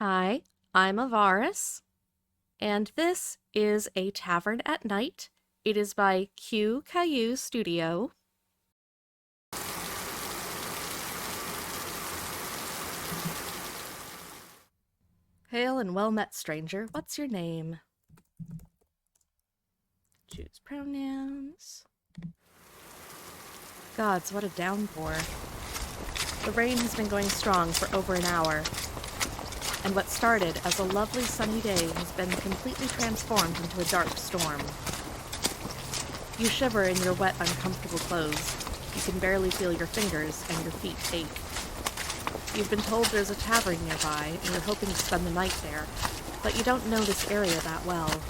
Hi, I'm Avaris, and this is A Tavern at Night. It is by qkayoo Studio. Hail and well met, stranger. What's your name? Choose pronouns. Gods, what a downpour. The rain has been going strong for over an hour, and what started as a lovely sunny day has been completely transformed into a dark storm. You shiver in your wet, uncomfortable clothes. You can barely feel your fingers, and your feet ache. You've been told there's a tavern nearby, and you're hoping to spend the night there, but you don't know this area that well.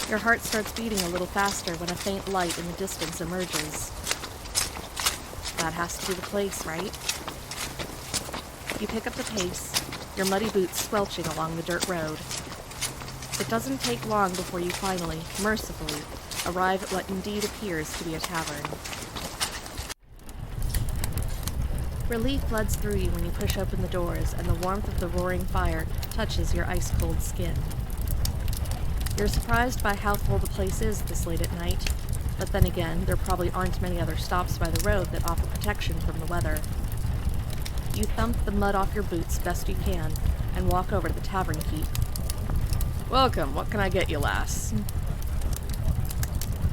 Your heart starts beating a little faster when a faint light in the distance emerges. That has to be the place, right? You pick up the pace, your muddy boots squelching along the dirt road. It doesn't take long before you finally, mercifully, arrive at what indeed appears to be a tavern. Relief floods through you when you push open the doors and the warmth of the roaring fire touches your ice-cold skin. You're surprised by how full the place is this late at night, but then again, there probably aren't many other stops by the road that offer protection from the weather. You thump the mud off your boots best you can and walk over to the tavern keep. Welcome, what can I get you, lass?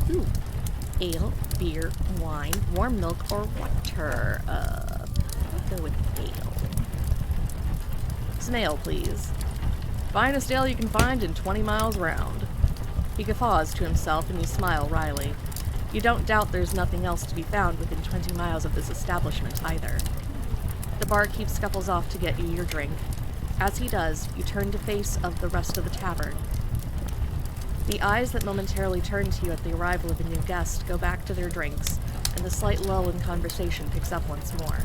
Ooh. Ale, beer, wine, warm milk, or water? I'll go with ale. Some ale, please. Finest ale you can find in 20 miles round. He guffaws to himself and you smile wryly. You don't doubt there's nothing else to be found within 20 miles of this establishment either. The barkeep scuffles off to get you your drink. As he does, you turn to face of the rest of the tavern. The eyes that momentarily turn to you at the arrival of a new guest go back to their drinks, and the slight lull in conversation picks up once more.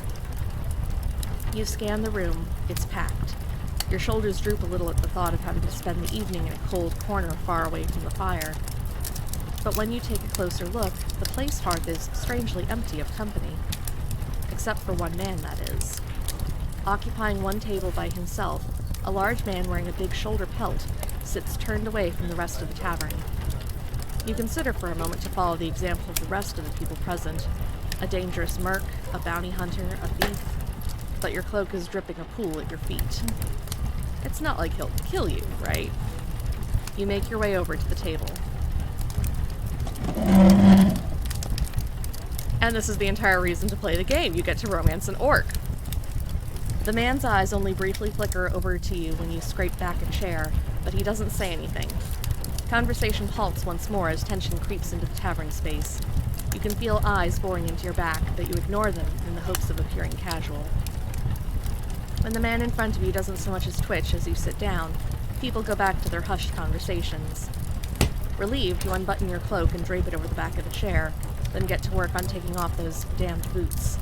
You scan the room. It's packed. Your shoulders droop a little at the thought of having to spend the evening in a cold corner far away from the fire. But when you take a closer look, the place hearth is strangely empty of company. Except for one man, that is. Occupying one table by himself, a large man wearing a big shoulder pelt sits turned away from the rest of the tavern. You consider for a moment to follow the example of the rest of the people present. A dangerous merc, a bounty hunter, a thief. But your cloak is dripping a pool at your feet. It's not like he'll kill you, right? You make your way over to the table. And this is the entire reason to play the game. You get to romance an orc. The man's eyes only briefly flicker over to you when you scrape back a chair, but he doesn't say anything. Conversation halts once more as tension creeps into the tavern space. You can feel eyes boring into your back, but you ignore them in the hopes of appearing casual. When the man in front of you doesn't so much as twitch as you sit down, people go back to their hushed conversations. Relieved, you unbutton your cloak and drape it over the back of the chair, then get to work on taking off those damned boots.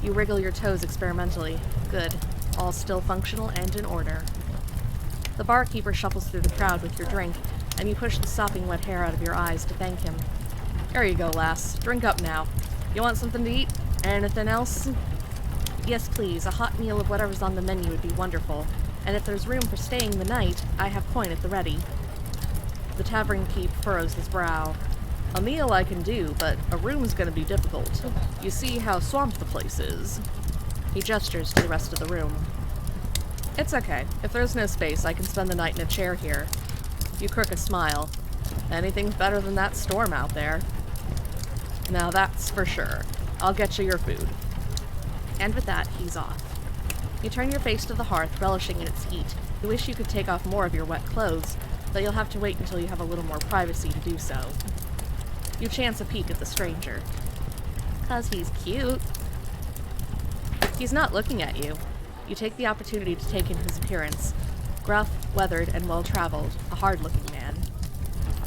You wriggle your toes experimentally. Good. All still functional and in order. The barkeeper shuffles through the crowd with your drink, and you push the sopping wet hair out of your eyes to thank him. There you go, lass. Drink up now. You want something to eat? Anything else? Yes, please. A hot meal of whatever's on the menu would be wonderful. And if there's room for staying the night, I have coin at the ready. The tavern keep furrows his brow. A meal I can do, but a room's gonna be difficult. You see how swamped the place is. He gestures to the rest of the room. It's okay. If there's no space, I can spend the night in a chair here. You crook a smile. Anything's better than that storm out there. Now that's for sure. I'll get you your food. And with that, he's off. You turn your face to the hearth, relishing in its heat. You wish you could take off more of your wet clothes, but you'll have to wait until you have a little more privacy to do so. You chance a peek at the stranger. 'Cause he's cute. He's not looking at you. You take the opportunity to take in his appearance. Gruff, weathered, and well-traveled, a hard-looking man.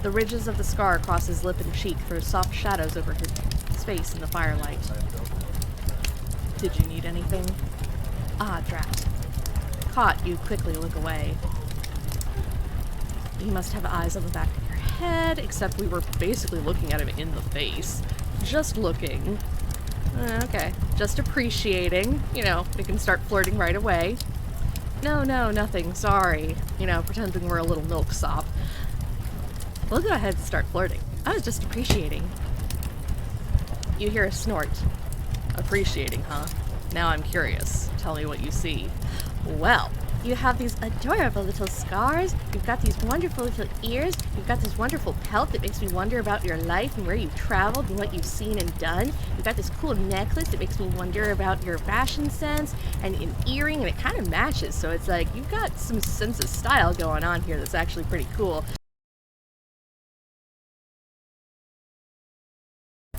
The ridges of the scar across his lip and cheek throw soft shadows over his face in the firelight. Did you need anything? Ah, drat. Caught, you quickly look away. You must have eyes on the back of your head, except we were basically looking at him in the face. Just looking. Okay. Just appreciating. You know, we can start flirting right away. No, nothing. Sorry. You know, pretending we're a little milksop. We'll go ahead and start flirting. I was just appreciating. You hear a snort. Appreciating, huh? Now I'm curious. Tell me what you see. Well, you have these adorable little scars, you've got these wonderful little ears, you've got this wonderful pelt that makes me wonder about your life and where you've traveled and what you've seen and done. You've got this cool necklace that makes me wonder about your fashion sense, and an earring, and it kind of matches, so it's like you've got some sense of style going on here that's actually pretty cool.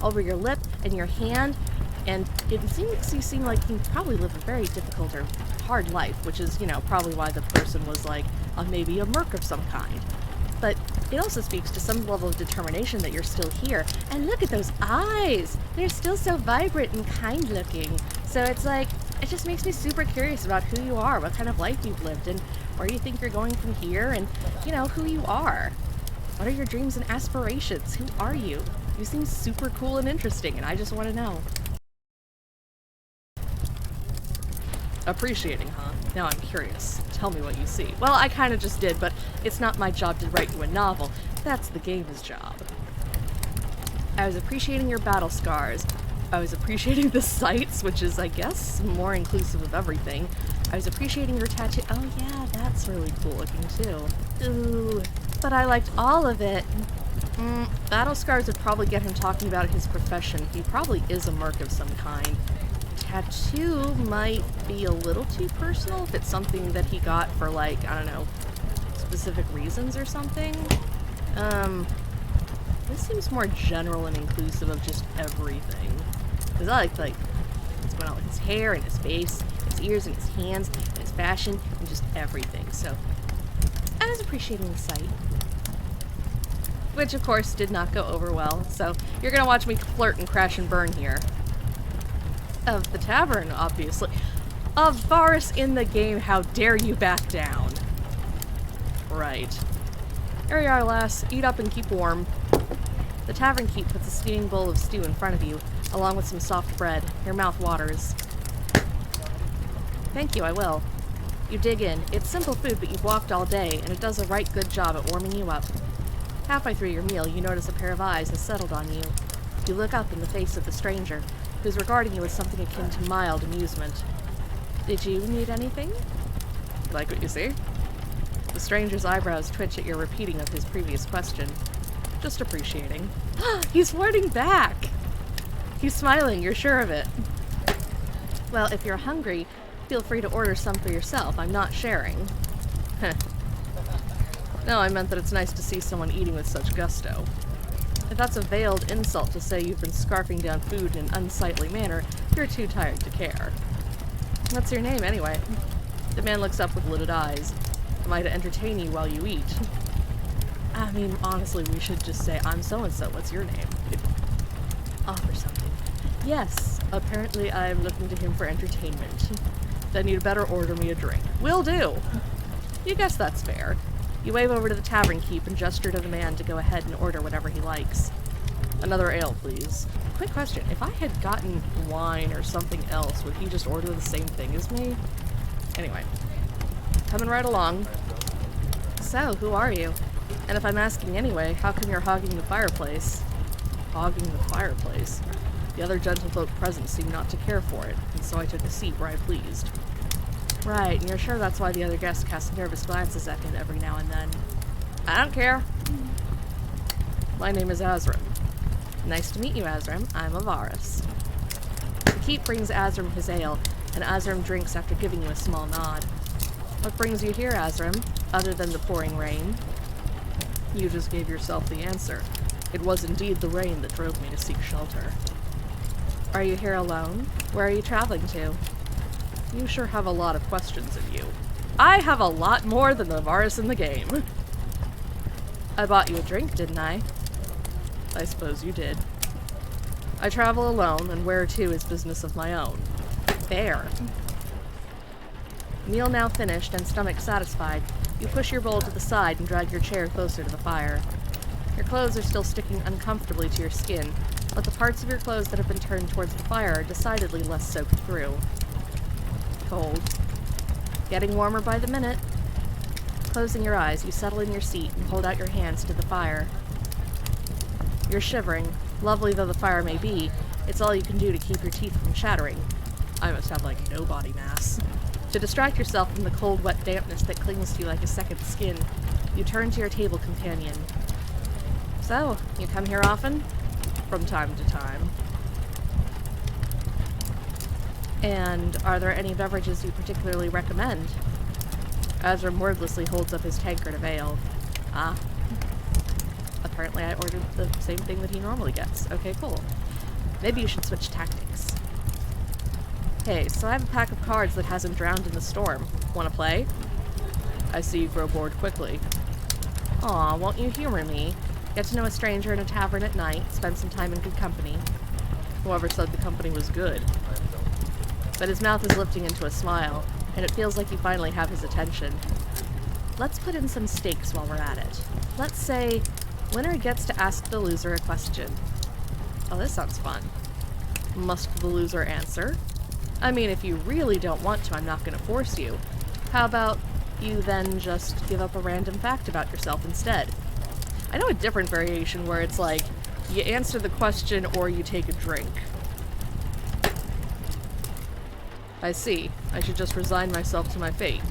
Over your lip and your hand, and it seems you seem like you probably live a very difficult or hard life, which is, you know, probably why the person was like, maybe a merc of some kind. But it also speaks to some level of determination that you're still here. And look at those eyes! They're still so vibrant and kind looking. So it's like, it just makes me super curious about who you are, what kind of life you've lived, and where you think you're going from here, and, you know, who you are. What are your dreams and aspirations? Who are you? You seem super cool and interesting, and I just want to know. Appreciating, huh? Now I'm curious. Tell me what you see. Well, I kind of just did, but it's not my job to write you a novel. That's the game's job. I was appreciating your battle scars. I was appreciating the sights, which is, I guess, more inclusive of everything. I was appreciating your tattoo. Oh yeah, that's really cool looking too. Ooh, but I liked all of it. Battle scars would probably get him talking about his profession. He probably is a merc of some kind. Tattoo might be a little too personal if it's something that he got for, like, I don't know, specific reasons or something. This seems more general and inclusive of just everything. Because I like what's going on with his hair and his face, his ears and his hands, and his fashion, and just everything. So, I was appreciating the sight. Which, of course, did not go over well. So, you're gonna watch me flirt and crash and burn here. Of the tavern, obviously. Of Varus in the game, how dare you back down? Right. Here you are, lass. Eat up and keep warm. The tavern keep puts a steaming bowl of stew in front of you, along with some soft bread. Your mouth waters. Thank you, I will. You dig in. It's simple food, but you've walked all day, and it does a right good job at warming you up. Halfway through your meal, you notice a pair of eyes has settled on you. You look up in the face of the stranger, who's regarding you with something akin to mild amusement. Did you need anything? Like what you see? The stranger's eyebrows twitch at your repeating of his previous question. Just appreciating. He's flirting back! He's smiling, you're sure of it. Well, if you're hungry, feel free to order some for yourself. I'm not sharing. No, I meant that it's nice to see someone eating with such gusto. If that's a veiled insult to say you've been scarfing down food in an unsightly manner, you're too tired to care. What's your name, anyway? The man looks up with lidded eyes. Am I to entertain you while you eat? I mean, honestly, we should just say, I'm so-and-so, what's your name? Offer something. Yes, apparently I'm looking to him for entertainment. Then you'd better order me a drink. Will do! You guess that's fair. You wave over to the tavern keep and gesture to the man to go ahead and order whatever he likes. Another ale, please. Quick question, if I had gotten wine or something else, would he just order the same thing as me? Anyway. Coming right along. So, who are you? And if I'm asking anyway, how come you're hogging the fireplace? Hogging the fireplace? The other gentlefolk present seemed not to care for it, and so I took a seat where I pleased. Right, and you're sure that's why the other guests cast nervous glances at him every now and then? I don't care. My name is Azram. Nice to meet you, Azram. I'm a Varus. The keep brings Azram his ale, and Azram drinks after giving you a small nod. What brings you here, Azram, other than the pouring rain? You just gave yourself the answer. It was indeed the rain that drove me to seek shelter. Are you here alone? Where are you traveling to? You sure have a lot of questions in you. I have a lot more than the Varus in the game. I bought you a drink, didn't I? I suppose you did. I travel alone, and where to is business of my own. Fair. Meal now finished and stomach satisfied, you push your bowl to the side and drag your chair closer to the fire. Your clothes are still sticking uncomfortably to your skin, but the parts of your clothes that have been turned towards the fire are decidedly less soaked through. Cold. Getting warmer by the minute. Closing your eyes, you settle in your seat and hold out your hands to the fire. You're shivering. Lovely though the fire may be, it's all you can do to keep your teeth from chattering. I must have, like, no body mass. To distract yourself from the cold, wet dampness that clings to you like a second skin, you turn to your table companion. So, you come here often? From time to time. And are there any beverages you particularly recommend? Azram wordlessly holds up his tankard of ale. Ah. Apparently I ordered the same thing that he normally gets. Okay, cool. Maybe you should switch tactics. Hey, so I have a pack of cards that hasn't drowned in the storm. Wanna play? I see you grow bored quickly. Aw, won't you humor me? Get to know a stranger in a tavern at night, spend some time in good company. Whoever said the company was good. But his mouth is lifting into a smile, and it feels like you finally have his attention. Let's put in some stakes while we're at it. Let's say, winner gets to ask the loser a question. Oh, this sounds fun. Must the loser answer? I mean, if you really don't want to, I'm not going to force you. How about you then just give up a random fact about yourself instead? I know a different variation where it's like, you answer the question or you take a drink. I see. I should just resign myself to my fate.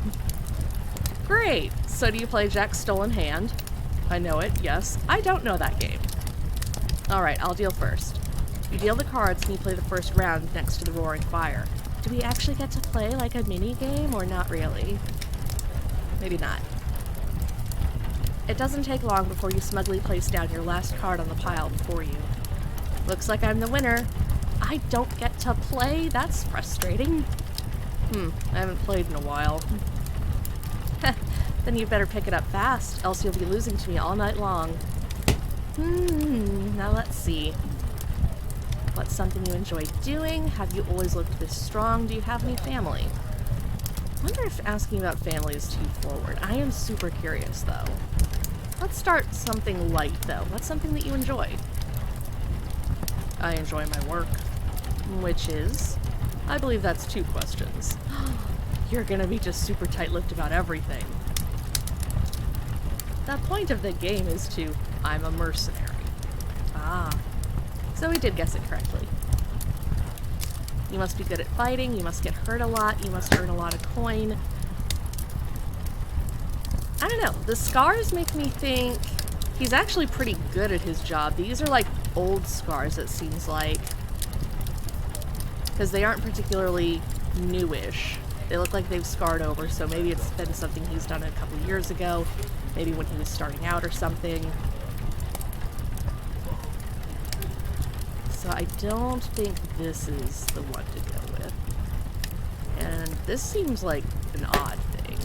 Great! So do you play Jack's Stolen Hand? I know it, yes. I don't know that game. Alright, I'll deal first. You deal the cards and you play the first round next to the roaring fire. Do we actually get to play like a mini-game or not really? Maybe not. It doesn't take long before you smugly place down your last card on the pile before you. Looks like I'm the winner. I don't get to play? That's frustrating. I haven't played in a while. Then you better pick it up fast, else you'll be losing to me all night long. Now let's see. What's something you enjoy doing? Have you always looked this strong? Do you have any family? I wonder if asking about family is too forward. I am super curious, though. Let's start something light, though. What's something that you enjoy? I enjoy my work. Which is? I believe that's 2 questions. You're gonna be just super tight-lipped about everything. The point of the game is I'm a mercenary. Ah. So we did guess it correctly. You must be good at fighting, you must get hurt a lot, you must earn a lot of coin. I don't know, the scars make me think he's actually pretty good at his job. These are like old scars, it seems like. Because they aren't particularly newish. They look like they've scarred over, so maybe it's been something he's done a couple years ago. Maybe when he was starting out or something. So I don't think this is the one to go with. And this seems like an odd thing.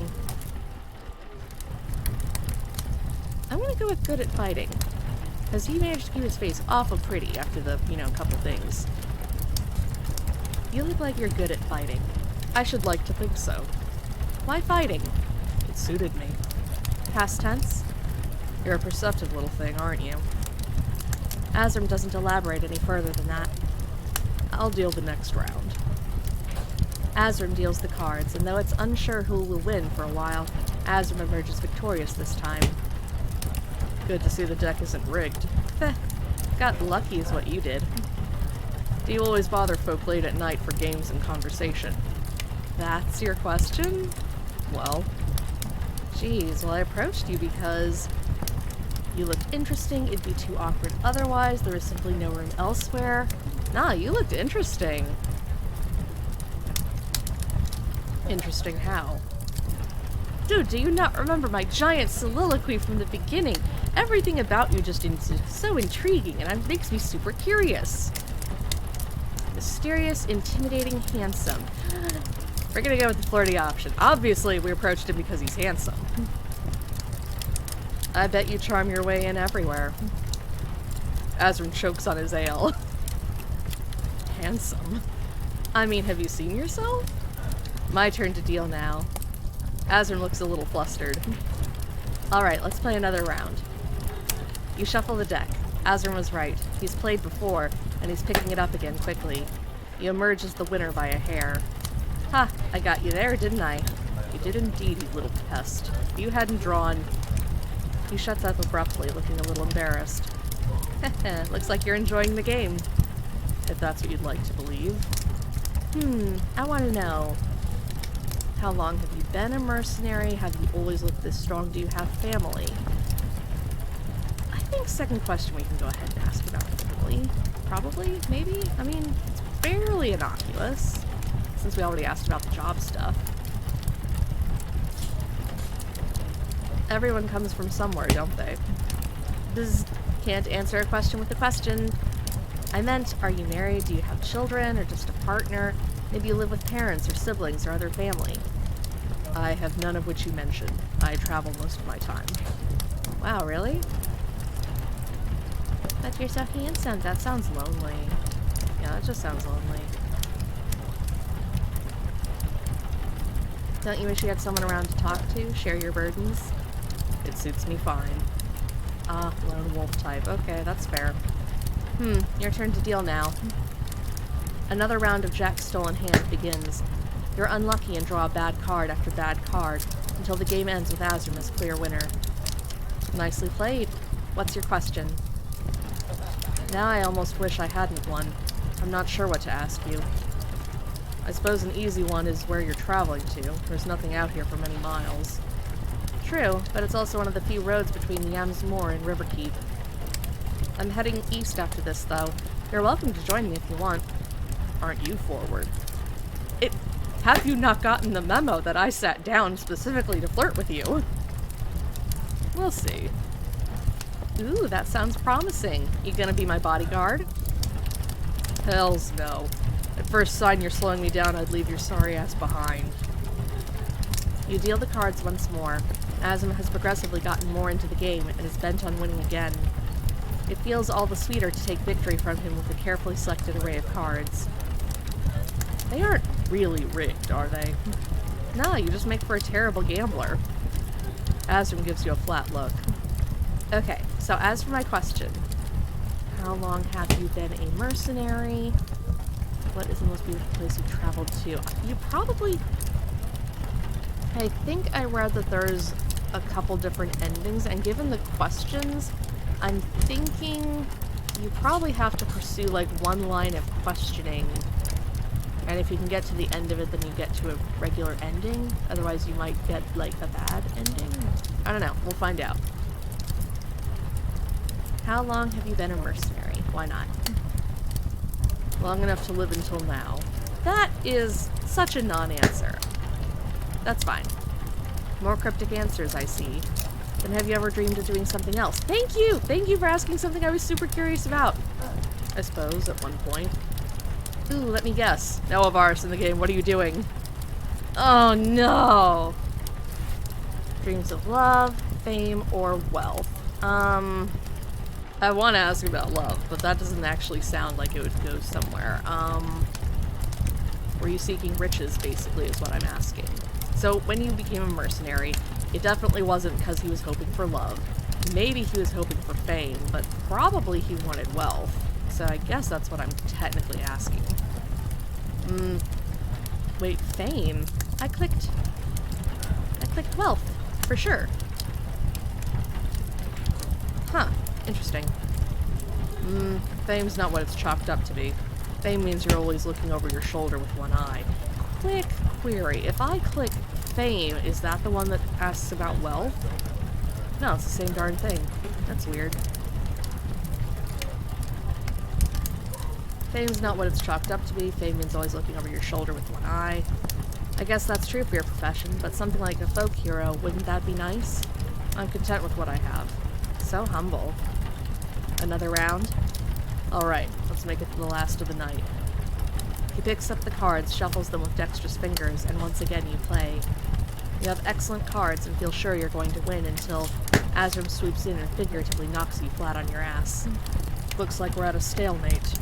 I'm gonna go with good at fighting. Because he managed to keep his face awful pretty after the, couple things. You look like you're good at fighting. I should like to think so. Why fighting? It suited me. Past tense? You're a perceptive little thing, aren't you? Azram doesn't elaborate any further than that. I'll deal the next round. Azram deals the cards, and though it's unsure who will win for a while, Azram emerges victorious this time. Good to see the deck isn't rigged. Got lucky is what you did. Do you always bother folk late at night for games and conversation? That's your question? Well, geez, well I approached you because you looked interesting, it'd be too awkward otherwise, there is simply no room elsewhere. Nah, you looked interesting. Interesting how? Dude, do you not remember my giant soliloquy from the beginning? Everything about you just is so intriguing and it makes me super curious. Mysterious, intimidating, handsome. We're gonna go with the flirty option. Obviously, we approached him because he's handsome. I bet you charm your way in everywhere. Azram chokes on his ale. Handsome. I mean, have you seen yourself? My turn to deal now. Azram looks a little flustered. Alright, let's play another round. You shuffle the deck. Azram was right. He's played before, and he's picking it up again quickly. You emerge as the winner by a hair. Ha! I got you there, didn't I? You did indeed, you little pest. If you hadn't drawn... He shuts up abruptly, looking a little embarrassed. Looks like you're enjoying the game. If that's what you'd like to believe. I want to know. How long have you been a mercenary? Have you always looked this strong? Do you have family? I think second question we can go ahead and ask about family. Probably? Maybe? I mean, it's fairly innocuous, since we already asked about the job stuff. Everyone comes from somewhere, don't they? Can't answer a question with a question. I meant, are you married? Do you have children? Or just a partner? Maybe you live with parents or siblings or other family. I have none of which you mentioned. I travel most of my time. Wow, really? But you're so handsome. That sounds lonely. Yeah, that just sounds lonely. Don't you wish you had someone around to talk to? Share your burdens? It suits me fine. Ah, lone wolf type. Okay, that's fair. Your turn to deal now. Another round of Jack's stolen hand begins. You're unlucky and draw a bad card after bad card, until the game ends with Azrim as clear winner. Nicely played. What's your question? Now I almost wish I hadn't won. I'm not sure what to ask you. I suppose an easy one is where you're traveling to. There's nothing out here for many miles. True, but it's also one of the few roads between Yam's Moor and Riverkeep. I'm heading east after this, though. You're welcome to join me if you want. Aren't you forward? Have you not gotten the memo that I sat down specifically to flirt with you? We'll see. Ooh, that sounds promising. You gonna be my bodyguard? Hells no. At first sign you're slowing me down, I'd leave your sorry ass behind. You deal the cards once more. Azrim has progressively gotten more into the game and is bent on winning again. It feels all the sweeter to take victory from him with a carefully selected array of cards. They aren't really rigged, are they? No, you just make for a terrible gambler. Azrim gives you a flat look. Okay, so as for my question, how long have you been a mercenary? What is the most beautiful place you've traveled to? You probably... I think I read that there's a couple different endings, and given the questions, I'm thinking you probably have to pursue like one line of questioning, and if you can get to the end of it, then you get to a regular ending. Otherwise you might get like a bad ending. I don't know, we'll find out. How long have you been a mercenary? Why not? Long enough to live until now. That is such a non-answer. That's fine. More cryptic answers, I see. Then have you ever dreamed of doing something else? Thank you! Thank you for asking something I was super curious about. I suppose, at one point. Ooh, let me guess. No Avaris in the game, what are you doing? Oh no! Dreams of love, fame, or wealth. I want to ask about love, but that doesn't actually sound like it would go somewhere. Were you seeking riches, basically, is what I'm asking. So, when you became a mercenary, it definitely wasn't because he was hoping for love. Maybe he was hoping for fame, but probably he wanted wealth. So I guess that's what I'm technically asking. Wait, fame? I clicked wealth, for sure. Huh, interesting. Fame's not what it's chalked up to be. Fame means you're always looking over your shoulder with one eye. Quick query, if I click fame, is that the one that asks about wealth? No, it's the same darn thing. That's weird. Fame's not what it's chalked up to be. Fame means always looking over your shoulder with one eye. I guess that's true for your profession, but something like a folk hero, wouldn't that be nice? I'm content with what I have. So humble. Another round? Alright, let's make it to the last of the night. He picks up the cards, shuffles them with dexterous fingers, and once again you play. You have excellent cards and feel sure you're going to win until Azrim swoops in and figuratively knocks you flat on your ass. Looks like we're at a stalemate.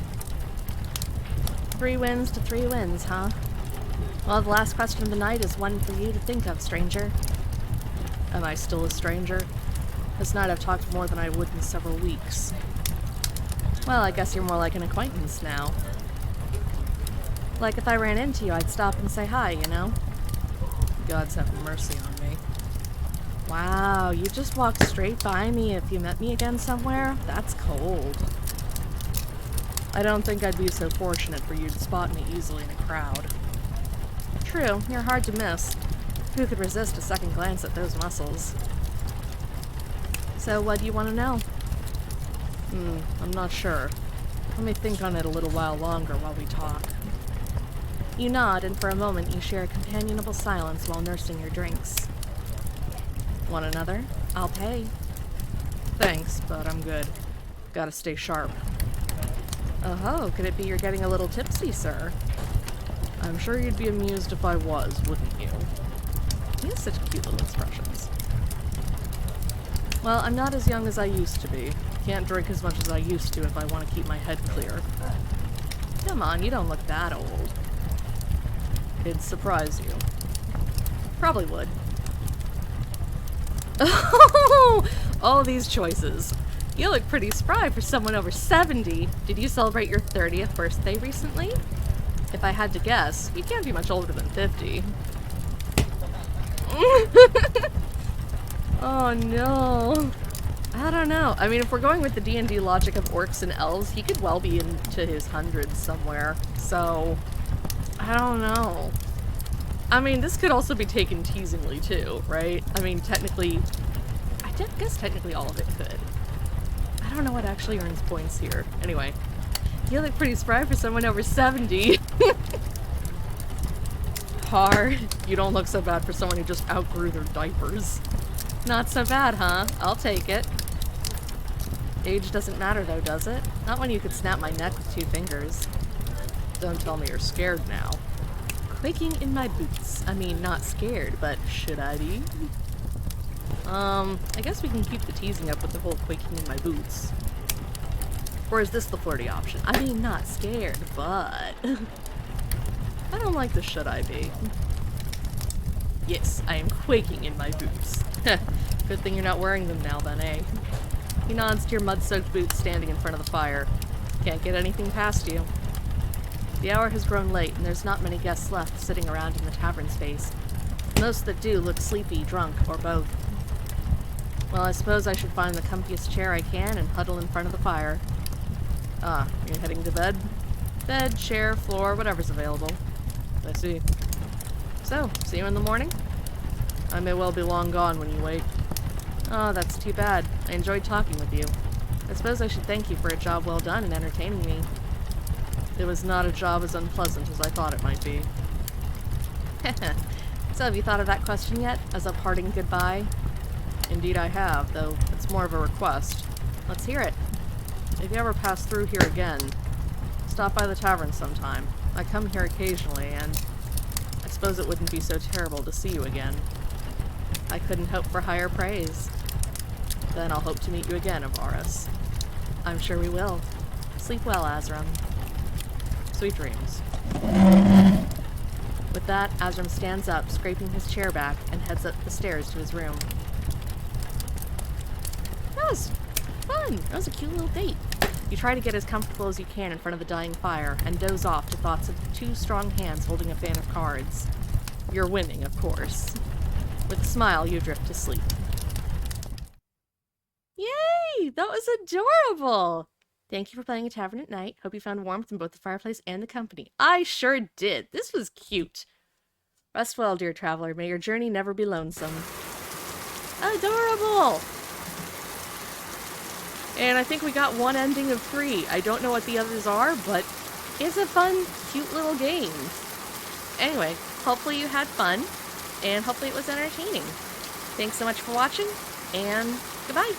3 wins to 3 wins, huh? Well, the last question of the night is one for you to think of, stranger. Am I still a stranger? This night I've talked more than I would in several weeks. Well, I guess you're more like an acquaintance now. Like if I ran into you, I'd stop and say hi, you know? gods have mercy on me. Wow, you just walked straight by me if you met me again somewhere? That's cold. I don't think I'd be so fortunate for you to spot me easily in a crowd. True, you're hard to miss. Who could resist a second glance at those muscles? So, what do you want to know? I'm not sure. Let me think on it a little while longer while we talk. You nod, and for a moment you share a companionable silence while nursing your drinks. Want another? I'll pay. Thanks, but I'm good. Gotta stay sharp. Oh, could it be you're getting a little tipsy, sir? I'm sure you'd be amused if I was, wouldn't you? He has such cute little expressions. Well, I'm not as young as I used to be. Can't drink as much as I used to if I want to keep my head clear. Come on, you don't look that old. It'd surprise you. Probably would. Oh, all these choices. You look pretty spry for someone over 70. Did you celebrate your 30th birthday recently? If I had to guess, you can't be much older than 50. Oh no. I don't know. I mean, if we're going with the D&D logic of orcs and elves, he could well be into his hundreds somewhere. So, I don't know. I mean, this could also be taken teasingly too, right? I mean, technically, I guess technically all of it could. I don't know what actually earns points here. Anyway, you look pretty spry for someone over 70. Hard. You don't look so bad for someone who just outgrew their diapers. Not so bad, huh? I'll take it. Age doesn't matter though, does it? Not when you could snap my neck with 2 fingers. Don't tell me you're scared now. Quaking in my boots. I mean, not scared, but should I be? I guess we can keep the teasing up with the whole quaking in my boots. Or is this the flirty option? I mean, not scared, but... I don't like the should I be. Yes, I am quaking in my boots. Good thing you're not wearing them now then, eh? He nods to your mud-soaked boots standing in front of the fire. Can't get anything past you. The hour has grown late, and there's not many guests left sitting around in the tavern space. Most that do look sleepy, drunk, or both. Well, I suppose I should find the comfiest chair I can and huddle in front of the fire. Ah, you're heading to bed? Bed, chair, floor, whatever's available. I see. So, see you in the morning? I may well be long gone when you wake. Oh, that's too bad. I enjoyed talking with you. I suppose I should thank you for a job well done in entertaining me. It was not a job as unpleasant as I thought it might be. So, have you thought of that question yet, as a parting goodbye? Indeed I have, though it's more of a request. Let's hear it. If you ever pass through here again, stop by the tavern sometime. I come here occasionally, and I suppose it wouldn't be so terrible to see you again. I couldn't hope for higher praise. Then I'll hope to meet you again, Avaris. I'm sure we will. Sleep well, Azram. Sweet dreams. With that, Azram stands up, scraping his chair back, and heads up the stairs to his room. That was fun. That was a cute little date. You try to get as comfortable as you can in front of the dying fire, and doze off to thoughts of 2 strong hands holding a fan of cards. You're winning, of course. With a smile, you drift to sleep. Yay! That was adorable! Thank you for playing A Tavern at Night. Hope you found warmth in both the fireplace and the company. I sure did. This was cute. Rest well, dear traveler. May your journey never be lonesome. Adorable! And I think we got one ending of 3. I don't know what the others are, but it's a fun, cute little game. Anyway, hopefully you had fun, and hopefully it was entertaining. Thanks so much for watching, and goodbye!